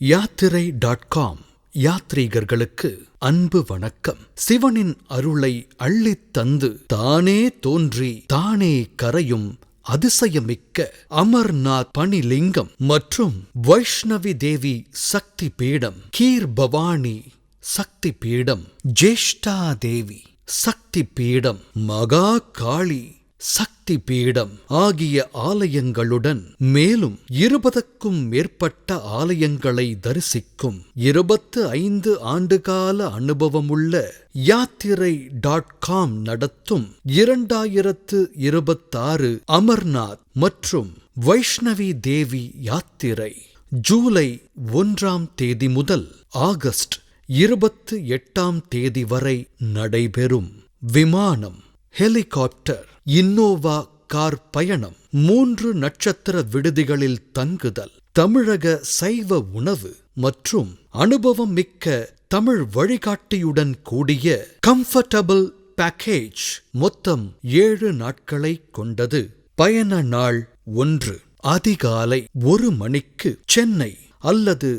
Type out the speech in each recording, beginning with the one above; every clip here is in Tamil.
யாத்திரை.com யாத்ரீகர்களுக்கு அன்பு வணக்கம். சிவனின் அருளை அள்ளித் தந்து தானே தோன்றி தானே கரையும் அதிசயமிக்க அமர்நாத் பணிலிங்கம் மற்றும் வைஷ்ணவி தேவி சக்தி பீடம், கீர் பவானி சக்தி பீடம், ஜேஷ்டா தேவி சக்தி பீடம், மகா காளி சக்தி பீடம் ஆகிய ஆலயங்களுடன் மேலும் 20க்கும் மேற்பட்ட ஆலயங்களை தரிசிக்கும் 25 ஆண்டுகால அனுபவமுள்ள யாத்திரை.com நடத்தும் 2026 அமர்நாத் மற்றும் வைஷ்ணவி தேவி யாத்திரை ஜூலை 1ஆம் தேதி முதல் ஆகஸ்ட் 28ஆம் தேதி வரை நடைபெறும். விமானம், ஹெலிகாப்டர், இன்னோவா கார் பயணம், 3 நட்சத்திர விடுதிகளில் தங்குதல், தமிழக சைவ உணவு மற்றும் அனுபவம் மிக்க தமிழ் வழிகாட்டியுடன் கூடிய கம்ஃபர்டபிள் பேக்கேஜ் மொத்தம் 7 நாட்களை கொண்டது. பயண நாள் 1 அதிகாலை 1 மணிக்கு சென்னை அல்லது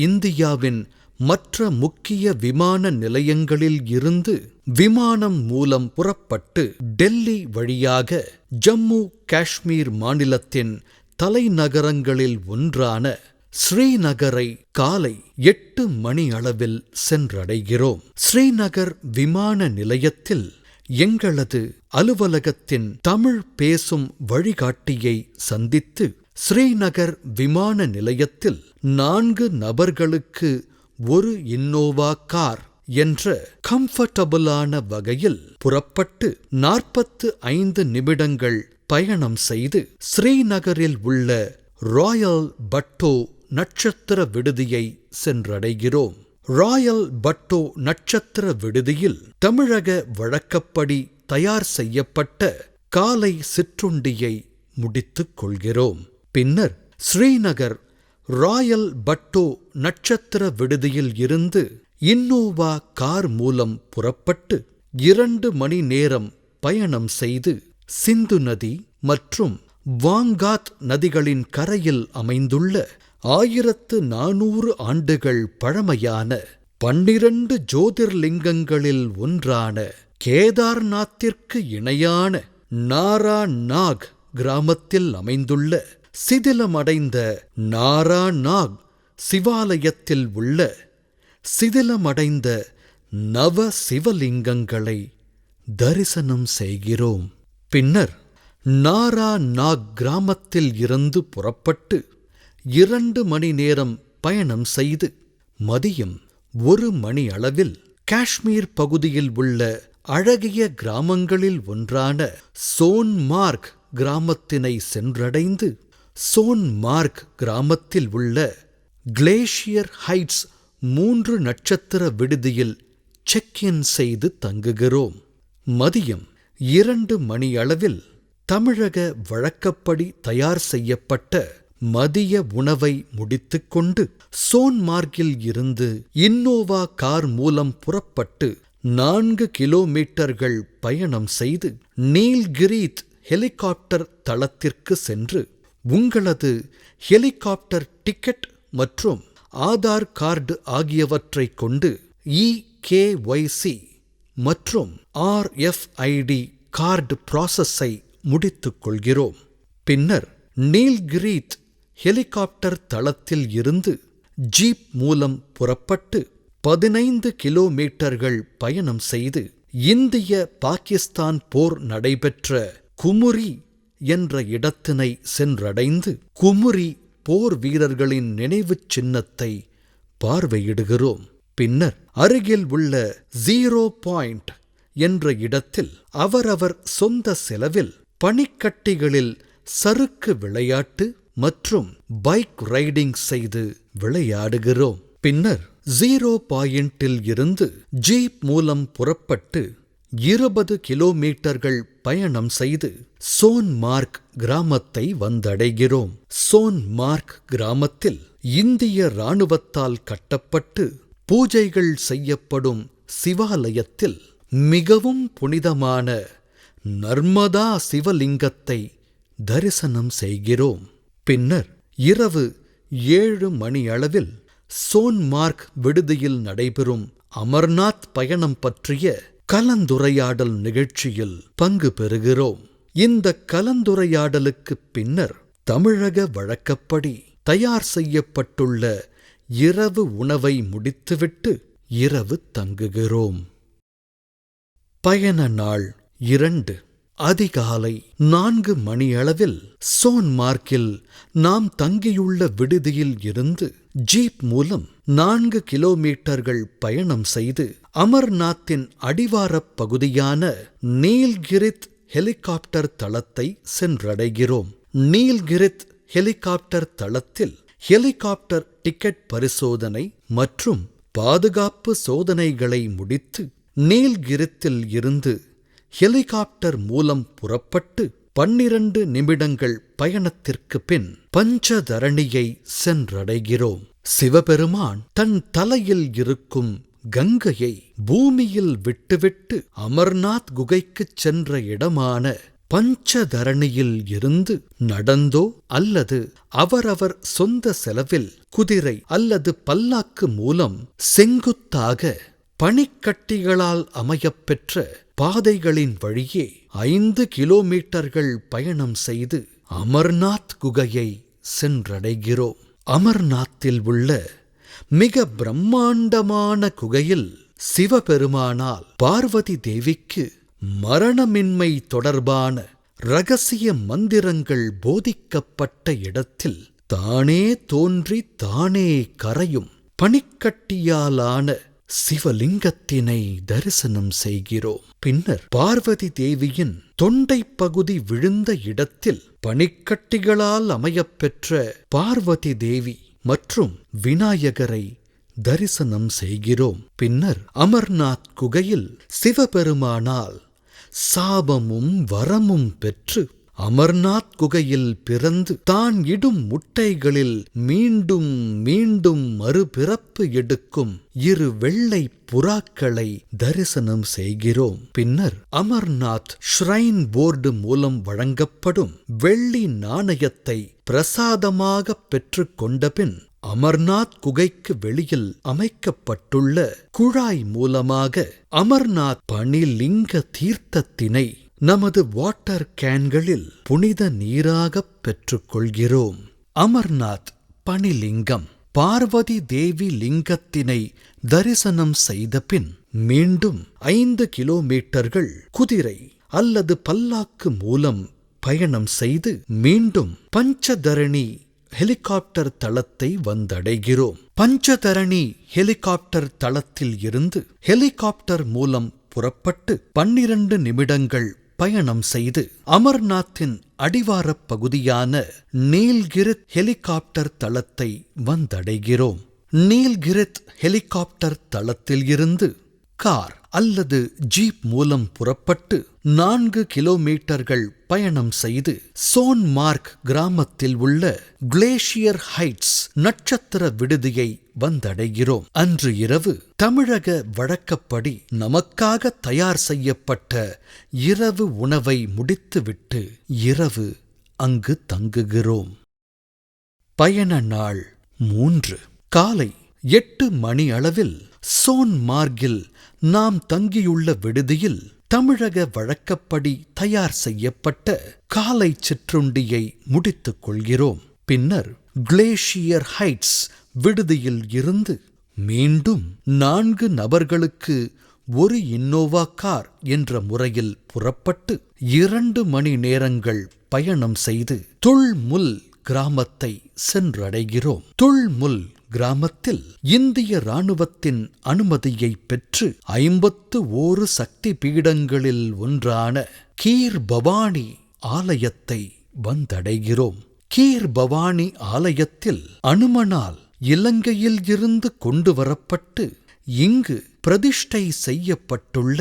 இந்தியாவின் மற்ற முக்கிய விமான நிலையங்களில் இருந்து விமானம் மூலம் புறப்பட்டு டெல்லி வழியாக ஜம்மு காஷ்மீர் மாநிலத்தின் தலைநகரங்களில் ஒன்றான ஸ்ரீநகரை காலை 8 மணி அளவில் சென்றடைகிறோம். ஸ்ரீநகர் விமான நிலையத்தில் எங்களது அலுவலகத்தின் தமிழ் பேசும் வழிகாட்டியை சந்தித்து ஸ்ரீநகர் விமான நிலையத்தில் 4 நபர்களுக்கு ஒரு இன்னோவா கார் என்ற கம்ஃபர்டபுளான வகையில் புறப்பட்டு 45 நிமிடங்கள் பயணம் செய்து ஸ்ரீநகரில் உள்ள ராயல் பட்டோ நட்சத்திர விடுதியை சென்றடைகிறோம். ராயல் பட்டோ நட்சத்திர விடுதியில் தமிழக வழக்கப்படி தயார் செய்யப்பட்ட காலை சிற்றுண்டியை முடித்துக் கொள்கிறோம். பின்னர் ஸ்ரீநகர் ராயல் பட்டோ நட்சத்திர விடுதியில் இருந்து இன்னோவா கார் மூலம் புறப்பட்டு 2 மணி நேரம் பயணம் செய்து சிந்து நதி மற்றும் வாங்காத் நதிகளின் கரையில் அமைந்துள்ள 1400 ஆண்டுகள் பழமையான 12 ஜோதிர்லிங்கங்களில் ஒன்றான கேதார்நாத்திற்கு இணையான நாரா நாக் கிராமத்தில் அமைந்துள்ள சிதிலமடைந்த நாரா நாக் சிவாலயத்தில் உள்ள சிதிலமடைந்த நவ சிவலிங்கங்களை தரிசனம் செய்கிறோம். பின்னர் நாரா நாக் கிராமத்தில் இருந்து புறப்பட்டு 2 மணி நேரம் பயணம் செய்து மதியம் 1 மணி அளவில் காஷ்மீர் பகுதியில் உள்ள அழகிய கிராமங்களில் ஒன்றான சோன்மார்க் கிராமத்தினை சென்றடைந்து சோன்மார்க் கிராமத்தில் உள்ள கிளேசியர் ஹைட்ஸ் 3 நட்சத்திர விடுதியில் செக்-இன் செய்து தங்குகிறோம். மதியம் 2 மணி அளவில் தமிழக வழக்கப்படி தயார் செய்யப்பட்ட மதிய உணவை முடித்துக்கொண்டு சோன்மார்க்கில் இருந்து இன்னோவா கார் மூலம் புறப்பட்டு 4 கிலோமீட்டர்கள் பயணம் செய்து நீல்கிரீத் ஹெலிகாப்டர் தளத்திற்கு சென்று உங்களது ஹெலிகாப்டர் டிக்கெட் மற்றும் ஆதார் கார்டு ஆகியவற்றைக் கொண்டு EKYC மற்றும் RFID கார்டு ப்ராசஸை முடித்துக் கொள்கிறோம். பின்னர் நீல்கிரீத் ஹெலிகாப்டர் தளத்தில் இருந்து ஜீப் மூலம் புறப்பட்டு 15 கிலோமீட்டர்கள் பயணம் செய்து இந்திய பாகிஸ்தான் போர் நடைபெற்ற குமுரி என்ற இடத்தினை சென்றடைந்து குமுரி போர் வீரர்களின் நினைவுச் சின்னத்தை பார்வையிடுகிறோம். பின்னர் அருகில் உள்ள 0 பாயிண்ட் என்ற இடத்தில் அவரவர் சொந்த செலவில் பனிக்கட்டிகளில் சறுக்கு விளையாட்டு மற்றும் பைக் ரைடிங் செய்து விளையாடுகிறோம். பின்னர் 0 பாயிண்டில் இருந்து ஜீப் மூலம் புறப்பட்டு 20 கிலோமீட்டர்கள் பயணம் செய்து சோன்மார்க் கிராமத்தை வந்தடைகிறோம். சோன்மார்க் கிராமத்தில் இந்திய இராணுவத்தால் கட்டப்பட்டு பூஜைகள் செய்யப்படும் சிவாலயத்தில் மிகவும் புனிதமான நர்மதா சிவலிங்கத்தை தரிசனம் செய்கிறோம். பின்னர் இரவு 7 மணி அளவில் சோன்மார்க் விடுதியில் நடைபெறும் அமர்நாத் பயணம் பற்றிய கலந்துரையாடல் நிகழ்ச்சியில் பங்கு பெறுகிறோம். இந்த கலந்துரையாடலுக்குப் பின்னர் தமிழக வழக்கப்படி தயார் செய்யப்பட்டுள்ள இரவு உணவை முடித்துவிட்டு இரவு தங்குகிறோம். பயண நாள் 2. அதிகாலை 4 மணியளவில் சோன்மார்க்கில் நாம் தங்கியுள்ள விடுதியில் இருந்து ஜீப் மூலம் 4 கிலோமீட்டர்கள் பயணம் செய்து அமர்நாத்தின் அடிவாரப் பகுதியான நீல்கிரித் ஹெலிகாப்டர் தளத்தை சென்றடைகிறோம். நீல்கிரித் ஹெலிகாப்டர் தளத்தில் ஹெலிகாப்டர் டிக்கெட் பரிசோதனை மற்றும் பாதுகாப்பு சோதனைகளை முடித்து நீல்கிரித்தில் இருந்து ஹெலிகாப்டர் மூலம் புறப்பட்டு 12 நிமிடங்கள் பயணத்திற்கு பின் பஞ்சதரணியை சென்றடைகிறோம். சிவபெருமான் தன் தலையில் இருக்கும் கங்கையை பூமியில் விட்டுவிட்டு அமர்நாத் குகைக்குச் சென்ற இடமான பஞ்சதரணியில் இருந்து நடந்தோ அல்லது அவரவர் சொந்த செலவில் குதிரை அல்லது பல்லாக்கு மூலம் செங்குத்தாக பனிக்கட்டிகளால் அமையப்பெற்ற பாதைகளின் வழியே 5 கிலோமீட்டர்கள் பயணம் செய்து அமர்நாத் குகையை சென்றடைகிறோம். அமர்நாத்தில் உள்ள மிக பிரம்மாண்டமான குகையில் சிவபெருமானால் பார்வதி தேவிக்கு மரணமின்மை தொடர்பான இரகசிய மந்திரங்கள் போதிக்கப்பட்ட இடத்தில் தானே தோன்றி தானே கரையும் பனிக்கட்டியாலான சிவலிங்கத்தினை தரிசனம் செய்கிறோம். பின்னர் பார்வதி தேவியின் தொண்டை பகுதி விழுந்த இடத்தில் பனிக்கட்டிகளால் அமையப்பெற்ற பார்வதி தேவி மற்றும் விநாயகரை தரிசனம் செய்கிறோம். பின்னர் அமர்நாத் குகையில் சிவபெருமானால் சாபமும் வரமும் பெற்று அமர்நாத் குகையில் பிறந்து தான் இடும் முட்டைகளில் மீண்டும் மீண்டும் மறுபிறப்பு எடுக்கும் 2 வெள்ளை புறாக்களை தரிசனம் செய்கிறோம். பின்னர் அமர்நாத் ஷ்ரைன் போர்டு மூலம் வழங்கப்படும் வெள்ளி நாணயத்தை பிரசாதமாக பெற்றுக் கொண்டபின் அமர்நாத் குகைக்கு வெளியில் அமைக்கப்பட்டுள்ள குழாய் மூலமாக அமர்நாத் பனிலிங்க தீர்த்தத்தினை நமது வாட்டர் கேன்களில் புனித நீராகப் பெற்றுக்கொள்கிறோம். அமர்நாத் பனிலிங்கம் பார்வதி தேவி லிங்கத்தினை தரிசனம் செய்தபின் மீண்டும் 5 கிலோமீட்டர்கள் குதிரை அல்லது பல்லாக்கு மூலம் பயணம் செய்து மீண்டும் பஞ்சதரணி ஹெலிகாப்டர் தளத்தை வந்தடைகிறோம். பஞ்சதரணி ஹெலிகாப்டர் தளத்தில் இருந்து ஹெலிகாப்டர் மூலம் புறப்பட்டு 12 நிமிடங்கள் பயணம் செய்து அமர்நாத்தின் அடிவாரப் பகுதியான நீல்கிரித் ஹெலிகாப்டர் தளத்தை வந்தடைகிறோம். நீல்கிரித் ஹெலிகாப்டர் தளத்தில் இருந்து கார் அல்லது ஜீப் மூலம் புறப்பட்டு 4 கிலோமீட்டர்கள் பயணம் செய்து சோன்மார்க் கிராமத்தில் உள்ள கிளேசியர் ஹைட்ஸ் நட்சத்திர விடுதியை வந்தடைகிறோம். அன்று இரவு தமிழக வழக்கப்படி நமக்காக தயார் செய்யப்பட்ட இரவு உணவை முடித்துவிட்டு இரவு அங்கு தங்குகிறோம். பயண நாள் 3. காலை 8 மணி அளவில் சோன்மார்கில் நாம் தங்கியுள்ள விடுதியில் தமிழக வழக்கப்படி தயார் செய்யப்பட்ட காலை சிற்றுண்டியை முடித்துக் கொள்கிறோம். பின்னர் கிளேசியர் ஹைட்ஸ் விடுதியில் இருந்து மீண்டும் 4 நபர்களுக்கு ஒரு இன்னோவா கார் என்ற முறையில் புறப்பட்டு 2 மணி நேரங்கள் பயணம் செய்து துல்முல் கிராமத்தை சென்றடைகிறோம். துல்முல் கிராமத்தில் இந்திய இராணுவத்தின் அனுமதியை பெற்று 51 சக்தி பீடங்களில் ஒன்றான கீர் பவானி ஆலயத்தை வந்தடைகிறோம். கீர் பவானி ஆலயத்தில் அனுமனால் இலங்கையில் இருந்து கொண்டு வரப்பட்டு இங்கு பிரதிஷ்டை செய்யப்பட்டுள்ள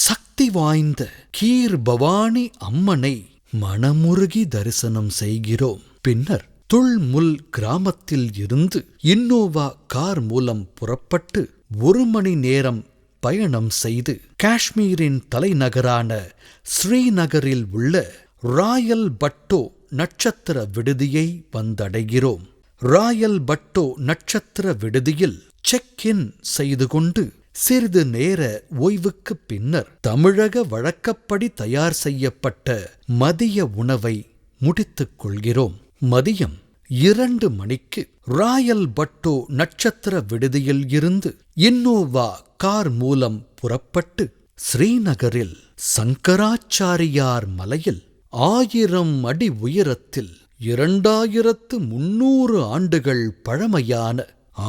சக்தி வாய்ந்த கீர் பவானி அம்மனை மனமுருகி தரிசனம் செய்கிறோம். பின்னர் துல்முல் கிராமத்தில் இருந்து இன்னோவா கார் மூலம் புறப்பட்டு 1 மணி நேரம் பயணம் செய்து காஷ்மீரின் தலைநகரான ஸ்ரீநகரில் உள்ள ராயல் பட்டோ நட்சத்திர விடுதியை வந்தடைகிறோம். ராயல் பட்டோ நட்சத்திர விடுதியில் செக் இன் செய்து கொண்டு சிறிது நேர ஓய்வுக்குப் பின்னர் தமிழக வழக்கப்படி தயார் செய்யப்பட்ட மதிய உணவை முடித்துக் கொள்கிறோம். மதியம் 2 மணிக்கு ராயல் பட்டோ நட்சத்திர விடுதியில் இருந்து இன்னோவா கார் மூலம் புறப்பட்டு ஸ்ரீநகரில் சங்கராச்சாரியார் மலையில் 1000 அடி உயரத்தில் 2300 ஆண்டுகள் பழமையான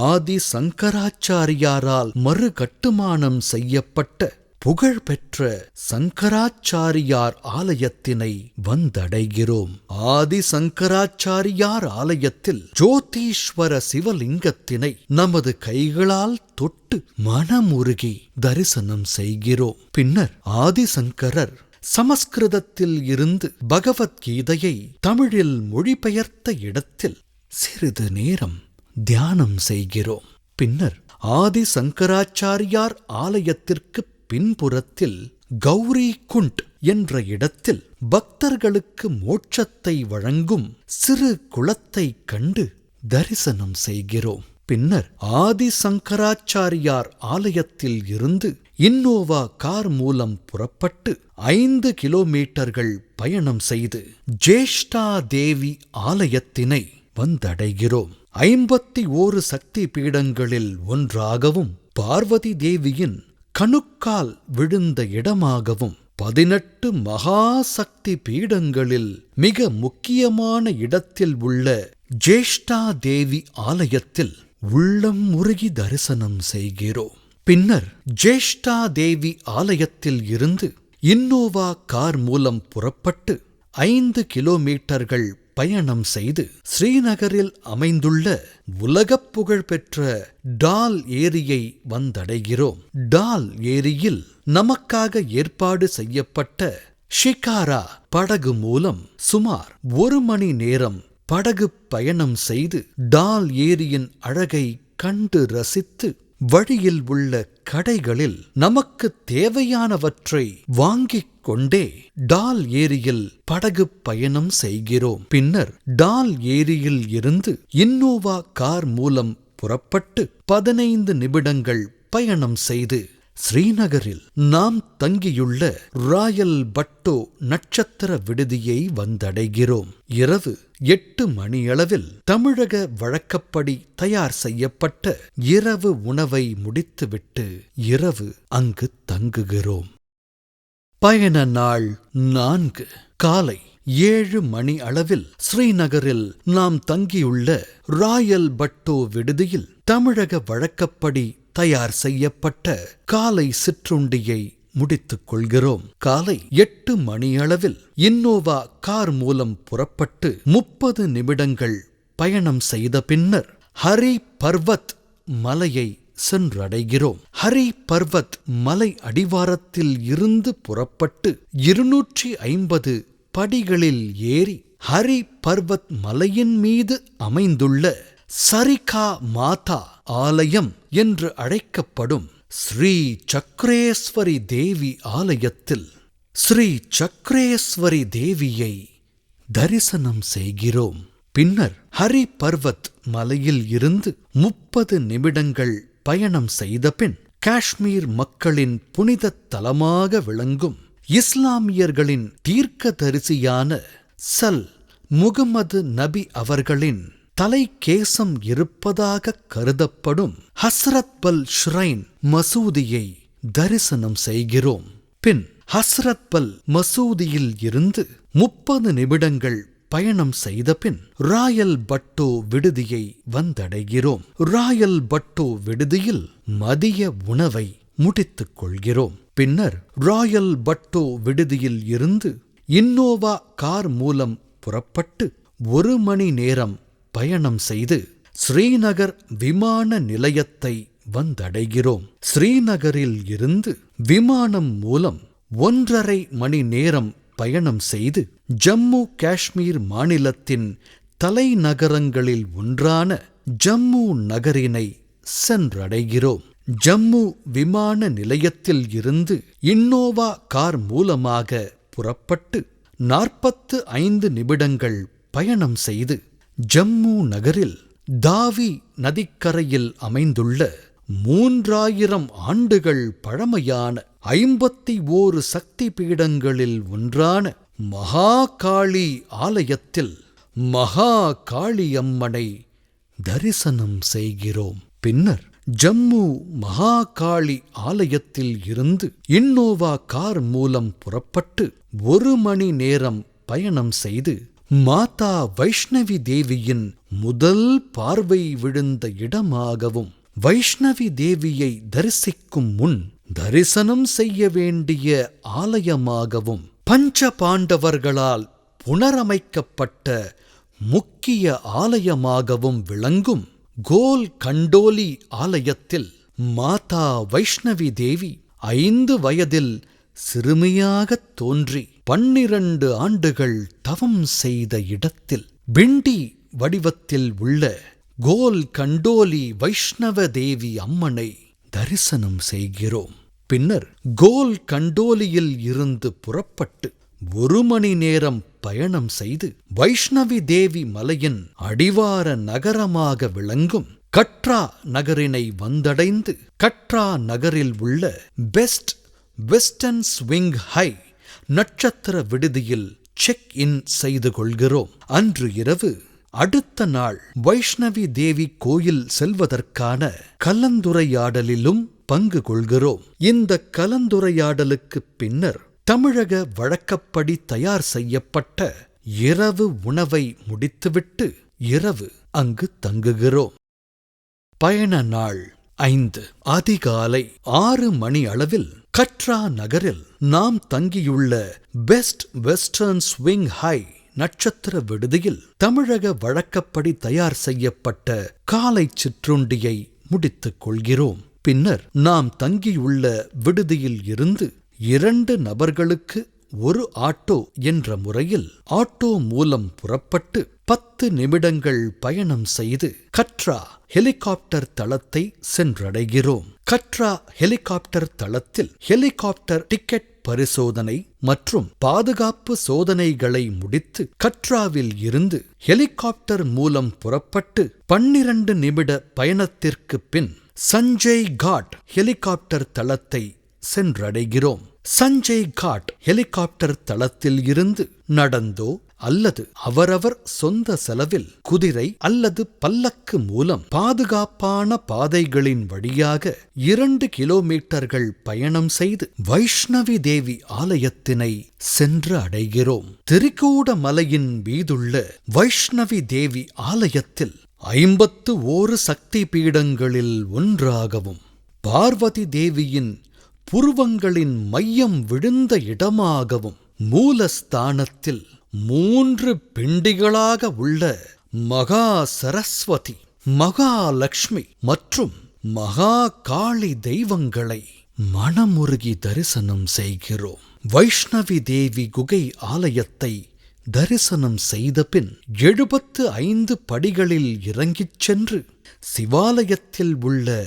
ஆதி சங்கராச்சாரியாரால் மறுகட்டுமானம் செய்யப்பட்ட புகழ்பெற்ற சங்கராச்சாரியார் ஆலயத்தினை வந்தடைகிறோம். ஆதி சங்கராச்சாரியார் ஆலயத்தில் ஜோதீஸ்வர சிவலிங்கத்தினை நமது கைகளால் தொட்டு மனமுருகி தரிசனம் செய்கிறோம். பின்னர் ஆதிசங்கரர் சமஸ்கிருதத்தில் இருந்து பகவத்கீதையை தமிழில் மொழிபெயர்த்த இடத்தில் சிறிது நேரம் தியானம் செய்கிறோம். பின்னர் ஆதி சங்கராச்சாரியார் ஆலயத்திற்கு பின்புறத்தில் கௌரி குண்ட் என்ற இடத்தில் பக்தர்களுக்கு மோட்சத்தை வழங்கும் சிறு குளத்தைக் கண்டு தரிசனம் செய்கிறோம். பின்னர் ஆதி சங்கராச்சாரியார் ஆலயத்தில் இருந்து இன்னோவா கார் மூலம் புறப்பட்டு 5 கிலோமீட்டர்கள் பயணம் செய்து ஜேஷ்டா தேவி ஆலயத்தினை வந்தடைகிறோம். 51 சக்தி பீடங்களில் ஒன்றாகவும் பார்வதி தேவியின் கணுக்கால் விழுந்த இடமாகவும் 18 மகாசக்தி பீடங்களில் மிக முக்கியமான இடத்தில் உள்ள ஜேஷ்டா தேவி ஆலயத்தில் உள்ளம் உருகி தரிசனம் செய்கிறோம். பின்னர் ஜேஷ்டா தேவி ஆலயத்தில் இருந்து இன்னோவா கார் மூலம் புறப்பட்டு 5 கிலோமீட்டர்கள் பயணம் செய்து ஸ்ரீநகரில் அமைந்துள்ள உலகப் புகழ்பெற்ற டால் ஏரியை வந்தடைகிறோம். டால் ஏரியில் நமக்காக ஏற்பாடு செய்யப்பட்ட ஷிகாரா படகு மூலம் சுமார் 1 மணி நேரம் படகு பயணம் செய்து டால் ஏரியின் அழகை கண்டு ரசித்து வழியில் உள்ள கடைகளில் நமக்கு தேவையானவற்றை வாங்கிக் கொண்டே டால் ஏரியில் படகு பயணம் செய்கிறோம். பின்னர் டால் ஏரியில் இருந்து இன்னோவா கார் மூலம் புறப்பட்டு 15 நிமிடங்கள் பயணம் செய்து ஸ்ரீநகரில் நாம் தங்கியுள்ள ராயல் பட்டோ நட்சத்திர விடுதியை வந்தடைகிறோம். இரவு 8 மணியளவில் தமிழக வழக்கப்படி தயார் செய்யப்பட்ட இரவு உணவை முடித்துவிட்டு இரவு அங்கு தங்குகிறோம். பயண நாள் 4. காலை 7 மணி அளவில் ஸ்ரீநகரில் நாம் தங்கியுள்ள ராயல் பட்டோ விடுதியில் தமிழக வழக்கப்படி தயார் செய்யப்பட்ட காலை சிற்றுண்டியை முடித்துக் கொள்கிறோம். காலை 8 மணியளவில் இன்னோவா கார் மூலம் புறப்பட்டு 30 நிமிடங்கள் பயணம் செய்த பின்னர் ஹரி பர்வத் மலையை சென்றடைகிறோம். ஹரி பர்வத் மலை அடிவாரத்தில் இருந்து புறப்பட்டு 250 படிகளில் ஏறி ஹரி பர்வத் மலையின் மீது அமைந்துள்ள சரிகா மாதா ஆலயம் என்று அழைக்கப்படும் ஸ்ரீ சக்ரேஸ்வரி தேவி ஆலயத்தில் ஸ்ரீ சக்ரேஸ்வரி தேவியை தரிசனம் செய்கிறோம். பின்னர் ஹரி பர்வத் மலையில் இருந்து 30 நிமிடங்கள் பயணம் செய்தபின் காஷ்மீர் மக்களின் புனித தலமாக விளங்கும் இஸ்லாமியர்களின் தீர்க்கதரிசியான சல் முகமது நபி அவர்களின் தலைக்கேசம் இருப்பதாக கருதப்படும் ஹஸ்ரத்பல் ஷ்ரைன் மசூதியை தரிசனம் செய்கிறோம். பின் ஹஸ்ரத்பல் மசூதியில் இருந்து 30 நிமிடங்கள் பயணம் செய்த பின் ராயல் பட்டோ விடுதியை வந்தடைகிறோம். ராயல் பட்டோ விடுதியில் மதிய உணவை முடித்துக் கொள்கிறோம். பின்னர் ராயல் பட்டோ விடுதியில் இருந்து இன்னோவா கார் மூலம் புறப்பட்டு 1 மணி நேரம் பயணம் செய்து ஸ்ரீநகர் விமான நிலையத்தை வந்தடைகிறோம். ஸ்ரீநகரில் இருந்து விமானம் மூலம் 1.5 மணி நேரம் பயணம் செய்து ஜம்மு காஷ்மீர் மாநிலத்தின் தலைநகரங்களில் ஒன்றான ஜம்மு நகரினை சென்றடைகிறோம். ஜம்மு விமான நிலையத்தில் இருந்து இன்னோவா கார் மூலமாக புறப்பட்டு 45 நிமிடங்கள் பயணம் செய்து ஜம்மு நகரில் தாவி நதிக்கரையில் அமைந்துள்ள 3000 ஆண்டுகள் பழமையான 51 சக்தி பீடங்களில் ஒன்றான மகாகாளி ஆலயத்தில் மகாகாளி அம்மனை தரிசனம் செய்கிறோம். பின்னர் ஜம்மு மகாகாளி ஆலயத்தில் இருந்து இன்னோவா கார் மூலம் புறப்பட்டு 1 மணி நேரம் பயணம் செய்து மாதா வைஷ்ணவி தேவியின் முதல் பார்வை விழுந்த இடமாகவும் வைஷ்ணவி தேவியை தரிசிக்கும் முன் தரிசனம் செய்ய வேண்டிய ஆலயமாகவும் பஞ்ச பாண்டவர்களால் புனரமைக்கப்பட்ட முக்கிய ஆலயமாகவும் விளங்கும் கோல் கண்டோலி ஆலயத்தில் மாதா வைஷ்ணவி தேவி 5 வயதில் சிறுமியாகத் தோன்றி 12 ஆண்டுகள் தவம் செய்த இடத்தில் பிண்டி வடிவத்தில் உள்ள கோல் கண்டோலி வைஷ்ணவ தேவி அம்மனை தரிசனம் செய்கிறோம். பின்னர் கோல் கண்டோலியில் இருந்து புறப்பட்டு 1 மணி நேரம் பயணம் செய்து வைஷ்ணவி தேவி மலையின் அடிவார நகரமாக விளங்கும் கட்ரா நகரினை வந்தடைந்து கட்ரா நகரில் உள்ள பெஸ்ட் வெஸ்டர்ன் ஸ்விங் ஹை நட்சத்திர விடுதியில் செக் இன் செய்து கொள்கிறோம். அன்று இரவு அடுத்த நாள் வைஷ்ணவி தேவி கோயில் செல்வதற்கான கலந்துரையாடலிலும் பங்கு கொள்கிறோம். இந்த கலந்துரையாடலுக்குப் பின்னர் தமிழக வழக்கப்படி தயார் செய்யப்பட்ட இரவு உணவை முடித்துவிட்டு இரவு அங்கு தங்குகிறோம். பயண நாள் 5. அதிகாலை 6 மணி அளவில் கட்ரா நகரில் நாம் தங்கியுள்ள பெஸ்ட் வெஸ்டர்ன் ஸ்விங் ஹை நட்சத்திர விடுதியில் தமிழக வழக்கப்படி தயார் செய்யப்பட்ட காலை சிற்றுண்டியை முடித்துக் கொள்கிறோம். பின்னர் நாம் தங்கியுள்ள விடுதியில் இருந்து 2 நபர்களுக்கு 1 ஆட்டோ என்ற முறையில் ஆட்டோ மூலம் புறப்பட்டு 10 நிமிடங்கள் பயணம் செய்து கட்ரா ஹெலிகாப்டர் தளத்தை சென்றடைகிறோம். கட்ரா ஹெலிகாப்டர் தளத்தில் ஹெலிகாப்டர் டிக்கெட் பரிசோதனை மற்றும் பாதுகாப்பு சோதனைகளை முடித்து கட்ராவில் இருந்து ஹெலிகாப்டர் மூலம் புறப்பட்டு 12 நிமிட பயணத்திற்கு பின் சஞ்சய் காட் ஹெலிகாப்டர் தளத்தை சென்றடைகிறோம். சஞ்சய் காட் ஹெலிகாப்டர் தளத்தில் இருந்து நடந்தோ அல்லது அவரவர் சொந்த செலவில் குதிரை அல்லது பல்லக்கு மூலம் பாதுகாப்பான பாதைகளின் வழியாக 2 கிலோமீட்டர்கள் பயணம் செய்து வைஷ்ணவி தேவி ஆலயத்தினை சென்று அடைகிறோம். திரிகூட மலையின் மீதுள்ள வைஷ்ணவி தேவி ஆலயத்தில் 51 சக்தி பீடங்களில் ஒன்றாகவும் பார்வதி தேவியின் புருவங்களின் மையம் விழுந்த இடமாகவும் மூலஸ்தானத்தில் 3 பிண்டிகளாக உள்ள மகா சரஸ்வதி, மகாலட்சுமி மற்றும் மகா காளி தெய்வங்களை மனமுருகி தரிசனம் செய்கிறோம். வைஷ்ணவி தேவி குகை ஆலயத்தை தரிசனம் செய்த பின் 75 படிகளில் இறங்கிச் சென்று சிவாலயத்தில் உள்ள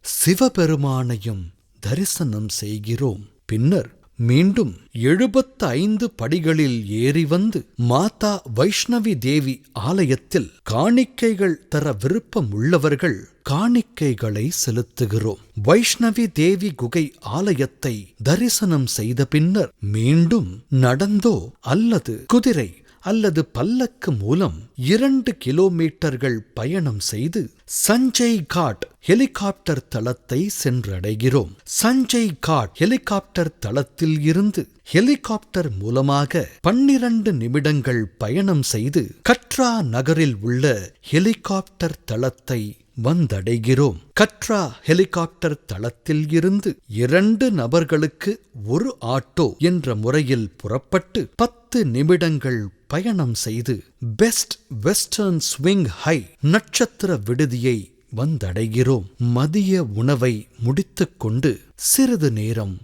சிவபெருமானையும் தரிசனம் செய்கிறோம். பின்னர் மீண்டும் 75 படிகளில் ஏறி வந்து மாதா வைஷ்ணவி தேவி ஆலயத்தில் காணிக்கைகள் தர விருப்பம் உள்ளவர்கள் காணிக்கைகளை செலுத்துகிறோம். வைஷ்ணவி தேவி குகை ஆலயத்தை தரிசனம் செய்த பின்னர் மீண்டும் நடந்தோ அல்லது குதிரை அல்லது பல்லக்கு மூலம் 2 கிலோமீட்டர்கள் பயணம் செய்து சஞ்சய் காட் ஹெலிகாப்டர் தளத்தை சென்றடைகிறோம். சஞ்சய் காட் ஹெலிகாப்டர் தளத்தில் இருந்து ஹெலிகாப்டர் மூலமாக 12 நிமிடங்கள் பயணம் செய்து கட்ரா நகரில் உள்ள ஹெலிகாப்டர் தளத்தை வந்தடைகிறோம். கட்ரா ஹெலிகாப்டர் தளத்தில் இருந்து 2 நபர்களுக்கு 1 ஆட்டோ என்ற முறையில் புறப்பட்டு 10 நிமிடங்கள் பயணம் செய்து பெஸ்ட் வெஸ்டர்ன் ஸ்விங் ஹை நட்சத்திர விடுதியை வந்தடைகிறோம். மதிய உணவை முடித்துக் கொண்டு சிறிது நேரம்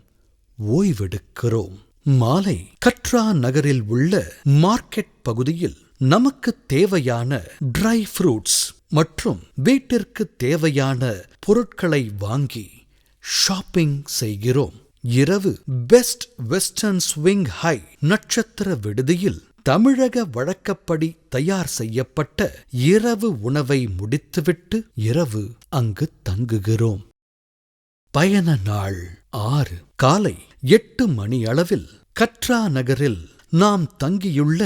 ஓய்வெடுக்கிறோம். மாலை கட்ரா நகரில் உள்ள மார்க்கெட் பகுதியில் நமக்கு தேவையான ட்ரை ஃப்ரூட்ஸ் மற்றும் வீட்டிற்கு தேவையான பொருட்களை வாங்கி ஷாப்பிங் செய்கிறோம். இரவு பெஸ்ட் வெஸ்டர்ன் ஸ்விங் ஹை நட்சத்திர விடுதியில் தமிழக வழக்கப்படி தயார் செய்யப்பட்ட இரவு உணவை முடித்துவிட்டு இரவு அங்கு தங்குகிறோம். பயண நாள் 6. காலை 8 மணியளவில் கட்ரா நகரில் நாம் தங்கியுள்ள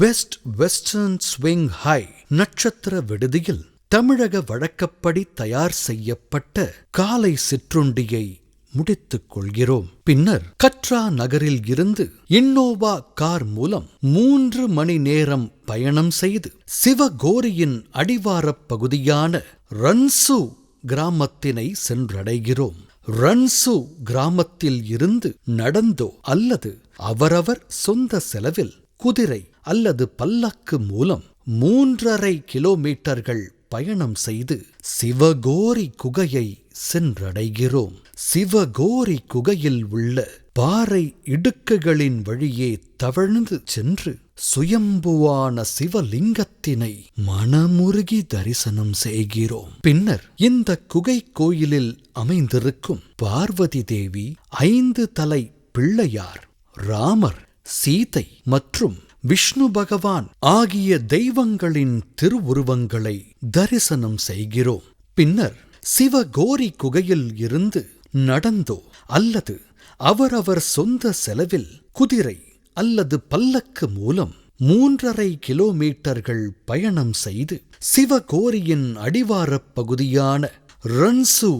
பெஸ்ட் வெஸ்டர்ன் ஸ்விங் ஹை நட்சத்திர விடுதியில் தமிழக வழக்கப்படி தயார் செய்யப்பட்ட காலை சிற்றுண்டியை முடித்துக் கொள்கிறோம். பின்னர் கட்ரா நகரில் இருந்து இன்னோவா கார் மூலம் 3 மணி நேரம் பயணம் செய்து சிவகோரியின் அடிவாரப் பகுதியான ரன்சு கிராமத்தினை சென்றடைகிறோம். ரன்சு கிராமத்தில் இருந்து நடந்தோ அல்லது அவரவர் சொந்த செலவில் குதிரை அல்லது பல்லக்கு மூலம் 3.5 கிலோமீட்டர்கள் பயணம் செய்து சிவகோரி குகையை சென்றடைகிறோம். சிவகோரி குகையில் உள்ள பாறை இடுக்குகளின் வழியே தவழ்ந்து சென்று சுயம்புவான சிவலிங்கத்தினை மனமுருகி தரிசனம் செய்கிறோம். பின்னர் இந்த குகை கோயிலில் அமைந்திருக்கும் பார்வதி தேவி, 5 தலை பிள்ளையார், ராமர், சீதை மற்றும் விஷ்ணு பகவான் ஆகிய தெய்வங்களின் திருவுருவங்களை தரிசனம் செய்கிறோம். பின்னர் சிவகோரி குகையில் இருந்து நடந்தோ அல்லது அவரவர் சொந்த செலவில் குதிரை அல்லது பல்லக்கு மூலம் 3.5 கிலோமீட்டர்கள் பயணம் செய்து சிவகோரியின் அடிவாரப் பகுதியான ரன்சு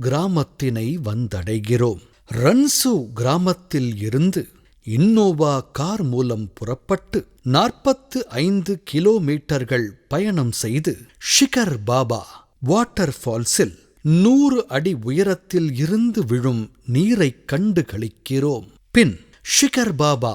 கிராமத்தினை வந்தடைகிறோம். ரன்சு கிராமத்தில் இருந்து இன்னோவா கார் மூலம் புறப்பட்டு 45 கிலோமீட்டர்கள் பயணம் செய்து ஷிகர் பாபா வாட்டர் ஃபால்ஸில் 100 அடி உயரத்தில் இருந்து விழும் நீரைக் கண்டு களிக்கிறோம். பின் ஷிகர் பாபா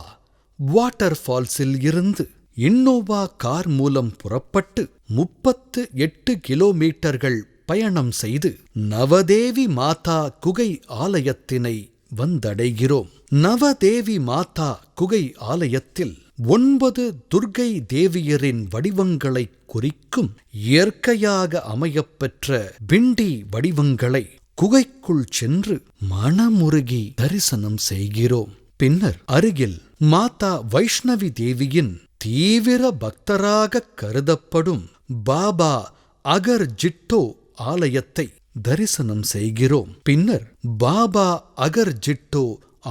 வாட்டர் ஃபால்ஸில் இருந்து இன்னோவா கார் மூலம் புறப்பட்டு 38 கிலோமீட்டர்கள் பயணம் செய்து நவதேவி மாதா குகை ஆலயத்தினை வந்தடைகிறோம். நவதேவி மாதா குகை ஆலயத்தில் 9 துர்க்கை தேவியரின் வடிவங்களைக் குறிக்கும் இயற்கையாக அமையப்பெற்ற பிண்டி வடிவங்களை குகைக்குள் சென்று மனமுருகி தரிசனம் செய்கிறோம். பின்னர் அருகில் மாதா வைஷ்ணவி தேவியின் தீவிர பக்தராக கருதப்படும் பாபா அகர் ஜிட்டோ ஆலயத்தை தரிசனம் செய்கிறோம். பின்னர் பாபா அகர் ஜிட்டோ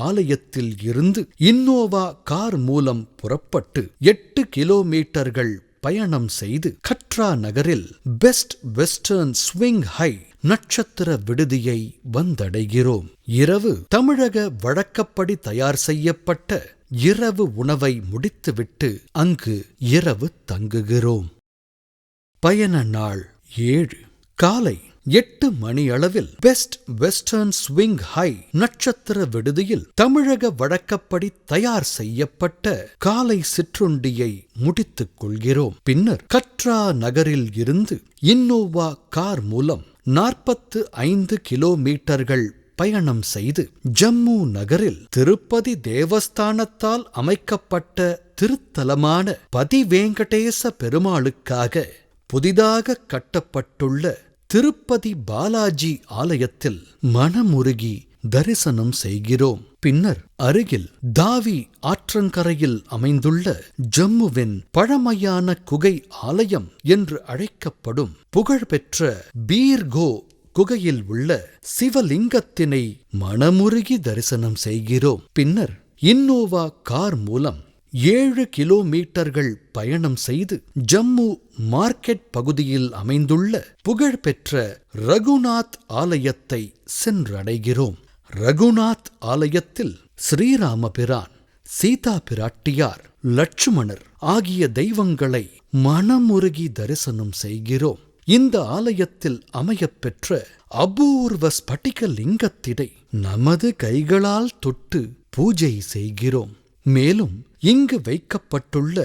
ஆலயத்தில் இருந்து இன்னோவா கார் மூலம் புறப்பட்டு 8 கிலோமீட்டர்கள் பயணம் செய்து கட்ரா நகரில் பெஸ்ட் வெஸ்டர்ன் ஸ்விங் ஹை நட்சத்திர விடுதியை வந்தடைகிறோம். இரவு தமிழக வழக்கப்படி தயார் செய்யப்பட்ட இரவு உணவை முடித்துவிட்டு அங்கு இரவு தங்குகிறோம். பயண நாள் 7. காலை 8 மணியளவில் பெஸ்ட் வெஸ்டர்ன் ஸ்விங் ஹை நட்சத்திர விடுதியில் தமிழக வழக்கப்படி தயார் செய்யப்பட்ட காலை சிற்றுண்டியை முடித்துக் கொள்கிறோம். பின்னர் கட்ரா நகரில் இருந்து இன்னோவா கார் மூலம் 45 கிலோமீட்டர்கள் பயணம் செய்து ஜம்மு நகரில் திருப்பதி தேவஸ்தானத்தால் அமைக்கப்பட்ட திருத்தலமான பதிவேங்கடேச பெருமாளுக்காக புதிதாக கட்டப்பட்டுள்ள திருப்பதி பாலாஜி ஆலயத்தில் மனமுருகி தரிசனம் செய்கிறோம். பின்னர் அருகில் தாவி ஆற்றங்கரையில் அமைந்துள்ள ஜம்முவின் பழமையான குகை ஆலயம் என்று அழைக்கப்படும் புகழ்பெற்ற பீர்கோ குகையில் உள்ள சிவலிங்கத்தினை மனமுருகி தரிசனம் செய்கிறோம். பின்னர் இன்னோவா கார் மூலம் 7 கிலோமீட்டர்கள் பயணம் செய்து ஜம்மு மார்க்கெட் பகுதியில் அமைந்துள்ள புகழ்பெற்ற ரகுநாத் ஆலயத்தை சென்றடைகிறோம். ரகுநாத் ஆலயத்தில் ஸ்ரீராமபிரான், சீதா பிராட்டியார், லட்சுமணர் ஆகிய தெய்வங்களை மனமுருகி தரிசனம் செய்கிறோம். இந்த ஆலயத்தில் அமையப்பெற்ற அபூர்வ ஸ்பட்டிக லிங்கத்தினை நமது கைகளால் தொட்டு பூஜை செய்கிறோம். மேலும் இங்கு வைக்கப்பட்டுள்ள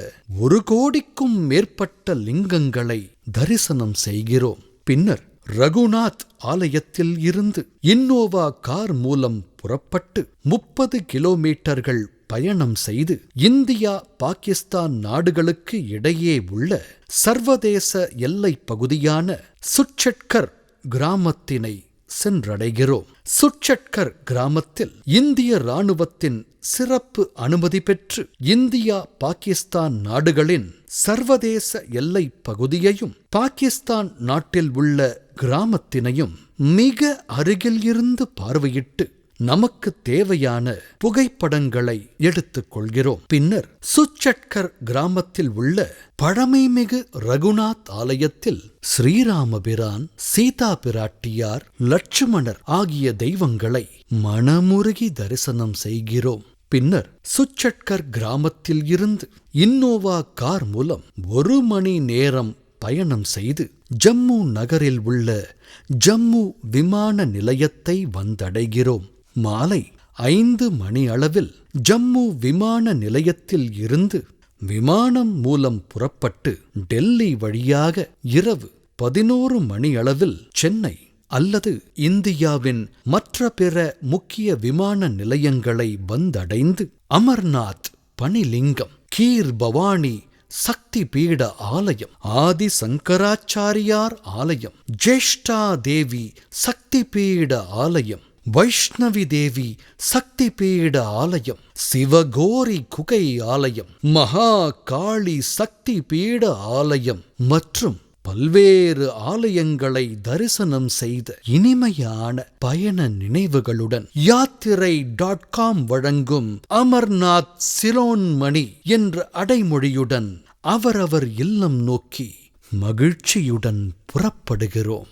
1 கோடிக்கும் மேற்பட்ட லிங்கங்களை தரிசனம் செய்கிறோம். பின்னர் ரகுநாத் ஆலயத்தில் இருந்து இன்னோவா கார் மூலம் புறப்பட்டு 30 கிலோமீட்டர்கள் பயணம் செய்து இந்தியா பாகிஸ்தான் நாடுகளுக்கு இடையே உள்ள சர்வதேச எல்லைப் பகுதியான சுட்சட்கர் கிராமத்தினை சென்றடைகிறோம். சுட்சட்கர் கிராமத்தில் இந்திய இராணுவத்தின் சிறப்பு அனுமதி பெற்று இந்தியா பாகிஸ்தான் நாடுகளின் சர்வதேச எல்லைப் பகுதியையும் பாகிஸ்தான் நாட்டில் உள்ள கிராமத்தினையும் மிக அருகில் இருந்து பார்வையிட்டு நமக்கு தேவையான புகைப்படங்களை எடுத்துக் கொள்கிறோம். பின்னர் சுட்சட்கர் கிராமத்தில் உள்ள பழமைமிகு ரகுநாத் ஆலயத்தில் ஸ்ரீராமபிரான், சீதா பிராட்டியார், லட்சுமணர் ஆகிய தெய்வங்களை மனமுருகி தரிசனம் செய்கிறோம். பின்னர் சுட்சட்கர் கிராமத்தில் இருந்து இன்னோவா கார் மூலம் 1 மணி நேரம் பயணம் செய்து ஜம்மு நகரில் உள்ள ஜம்மு விமான நிலையத்தை வந்தடைகிறோம். மாலை 5 மணி அளவில் ஜம்மு விமான நிலையத்தில் இருந்து விமானம் மூலம் புறப்பட்டு டெல்லி வழியாக இரவு 11 மணி அளவில் சென்னை அல்லது இந்தியாவின் மற்ற பிற முக்கிய விமான நிலையங்களை வந்தடைந்து அமர்நாத் பனிலிங்கம், கீர் பவானி சக்தி பீட ஆலயம், ஆதி சங்கராச்சாரியார் ஆலயம், ஜேஷ்டா தேவி சக்தி பீட ஆலயம், வைஷ்ணவி தேவி சக்தி பீட ஆலயம், சிவகோரி குகை ஆலயம், மகா காளி சக்தி பீட ஆலயம் மற்றும் பல்வேறு ஆலயங்களை தரிசனம் செய்த இனிமையான பயண நினைவுகளுடன் யாத்திரை.com வழங்கும் அமர்நாத் சிரோன்மணி என்ற அடைமொழியுடன் அவரவர் இல்லம் நோக்கி மகிழ்ச்சியுடன் புறப்படுகிறோம்.